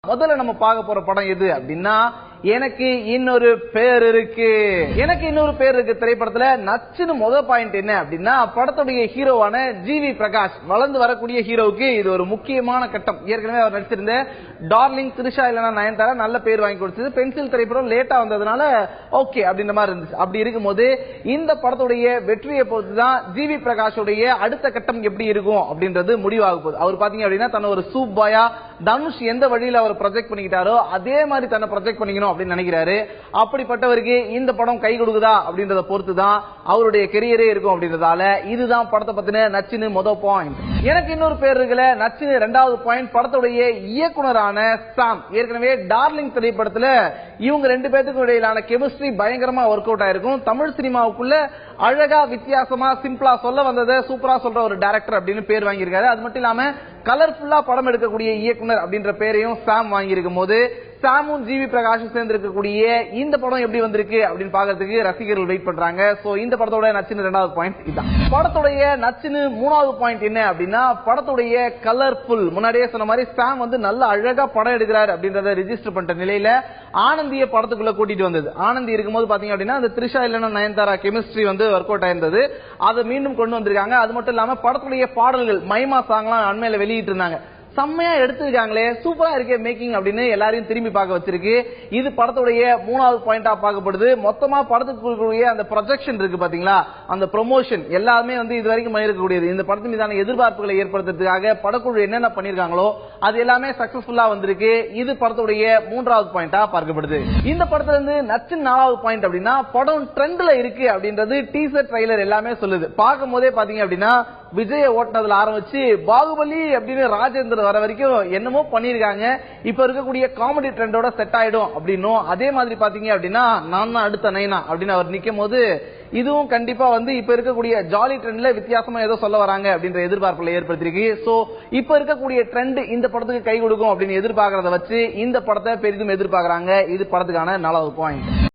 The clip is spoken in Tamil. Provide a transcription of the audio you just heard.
முதல்ல நம்ம பார்க்க போற படம் எது அப்படின்னா எனக்கு இன்னொரு பேர் இருக்கு. எனக்கு இன்னொரு பேர் இருக்கு திரைப்படத்துல நச்சுன்னு முதல் பாயிண்ட் என்ன அப்படின்னா படத்துடைய ஹீரோவான ஜிவி பிரகாஷ் வளர்ந்து வரக்கூடிய ஹீரோவுக்கு இது ஒரு முக்கியமான கட்டம். ஏற்கனவே அவர் நடிச்சிருந்த டார்லிங், த்ரிஷா இல்லனா நயன்தாரா நல்ல பேர் வாங்கி கொடுத்தது. பென்சில் திரைப்படம் லேட்டா வந்ததுனால ஓகே அப்படின்ற மாதிரி இருந்துச்சு. அப்படி இருக்கும்போது இந்த படத்துடைய வெற்றியை பொறுத்துதான் ஜிவி பிரகாஷுடைய அடுத்த கட்டம் எப்படி இருக்கும் அப்படின்றது முடிவாக போகுது. அவர் பாத்தீங்க அப்படின்னா தன்னை ஒரு சூப் பாயா தனுஷ் எந்த வழியில அவர் ப்ரொஜெக்ட் பண்ணிக்கிட்டாரோ அதே மாதிரி தன்னை ப்ரொஜெக்ட் பண்ணிக்கணும் அப்படின்னு நினைக்கிறாரு. அப்படிப்பட்டவருக்கு இந்த படம் கை கொடுக்குதா அப்படின்றத பொறுத்துதான் அவருடைய கெரியரே இருக்கும் அப்படின்றதால இதுதான் படத்தை பத்தின நச்சுன்னு முதல் பாயிண்ட். எனக்கு இன்னொரு பேர் இருக்குல்ல நச்சுன்னு இரண்டாவது பாயிண்ட் படத்துடைய இயக்குனரான சாம். ஏற்கனவே டார்லிங் திரைப்படத்துல இவங்க ரெண்டு பேருக்கு இடையிலான கெமிஸ்ட்ரி பயங்கரமா ஒர்க் அவுட் ஆயிருக்கும். தமிழ் சினிமாவுக்குள்ள அழகா வித்தியாசமா சிம்பிளா சொல்ல வந்ததை சூப்பரா சொல்ற ஒரு டைரக்டர் அப்படின்னு பேர் வாங்கியிருக்காரு. அது மட்டும் இல்லாம கலர்ஃபுல்லா படம் எடுக்கக்கூடிய இயக்குனர் அப்படின்ற பேரையும் சாம் வாங்கி இருக்கும் போது சாமும் ஜிவி பிரகாஷும் சேர்ந்து இருக்கக்கூடிய இந்த படம் எப்படி வந்திருக்கு அப்படின்னு பாக்கிறதுக்கு ரசிகர்கள் வெயிட் பண்றாங்க. சோ இந்த படத்தோட நச்சுன்னு இரண்டாவது பாயிண்ட் இதான். படத்துடைய நச்சுன்னு மூணாவது பாயிண்ட் என்ன அப்படின்னா படத்துடைய கலர்ஃபுல். முன்னாடியே சொன்ன மாதிரி சாம் வந்து நல்ல அழகா படம் எடுக்கிறார் அப்படின்றத ரெஜிஸ்டர் பண்ணிட்ட நிலையில ஆனந்திய படத்துக்குள்ள கூட்டிட்டு வந்தது. ஆனந்தி இருக்கும்போது பாத்தீங்க அப்படின்னா அந்த த்ரிஷா இல்லனா நயன்தாரா கெமிஸ்ட்ரி வந்து ஒர்க் அவுட் ஆயிருந்தது. அதை மீண்டும் கொண்டு வந்திருக்காங்க. அது மட்டும் இல்லாம படத்துடைய பாடல்கள் மைமா சாங்லாம் அண்மையில வெளியிட்டு இருந்தாங்க. செம்மையா எடுத்துருக்காங்களே, சூப்பரா இருக்கே மேக்கிங் அப்படின்னு எல்லாரையும் திரும்பி பார்க்க வச்சிருக்கு. இது படத்துடைய மூணாவது பாயிண்டா பார்க்கப்படுது. மொத்தமா படத்துக்கு அந்த ப்ரொஜெக்ஷன் இருக்கு பாத்தீங்களா, அந்த ப்ரொமோஷன் எல்லாமே வந்து இது வரைக்கும் இருக்கக்கூடியது. இந்த படத்தின் மீதான எதிர்பார்ப்புகளை ஏற்படுத்துறதுக்காக படக்குழு என்னென்ன பண்ணிருக்காங்களோ அது எல்லாமே சக்சஸ்ஃபுல்லா வந்திருக்கு. இது படத்துடைய மூன்றாவது பாயிண்டா பார்க்கப்படுது. இந்த படத்துல இருந்து நச்சு நாலாவது பாயிண்ட் அப்படின்னா படம் ட்ரெண்ட்ல இருக்கு அப்படின்றது டீசர் ட்ரைலர் எல்லாமே சொல்லுது. பார்க்கும் போதே பாத்தீங்க அப்படின்னா விஜய ஓட்டுனதுல ஆரம்பிச்சு பாகுபலி அப்படின்னு ராஜேந்திர வர வரைக்கும் என்னமோ பண்ணிருக்காங்க. இப்ப இருக்கக்கூடிய காமெடி ட்ரெண்டோட செட் ஆயிடும் அப்படின்னும் அதே மாதிரி பாத்தீங்க அப்படின்னா நான் தான் அடுத்த நைனா அப்படின்னு அவர் நிக்கும் போது இதுவும் கண்டிப்பா வந்து இப்ப இருக்கக்கூடிய ஜாலி ட்ரெண்ட்ல வித்தியாசமா ஏதோ சொல்ல வராங்க அப்படின்ற எதிர்பார்ப்புகளை ஏற்படுத்திருக்கு. சோ இப்ப இருக்கக்கூடிய ட்ரெண்ட் இந்த படத்துக்கு கை கொடுக்கும் அப்படின்னு எதிர்பார்க்கறத வச்சு இந்த படத்தை பெரிதும் எதிர்பார்க்கறாங்க. இது படத்துக்கான 4வது பாயிண்ட்.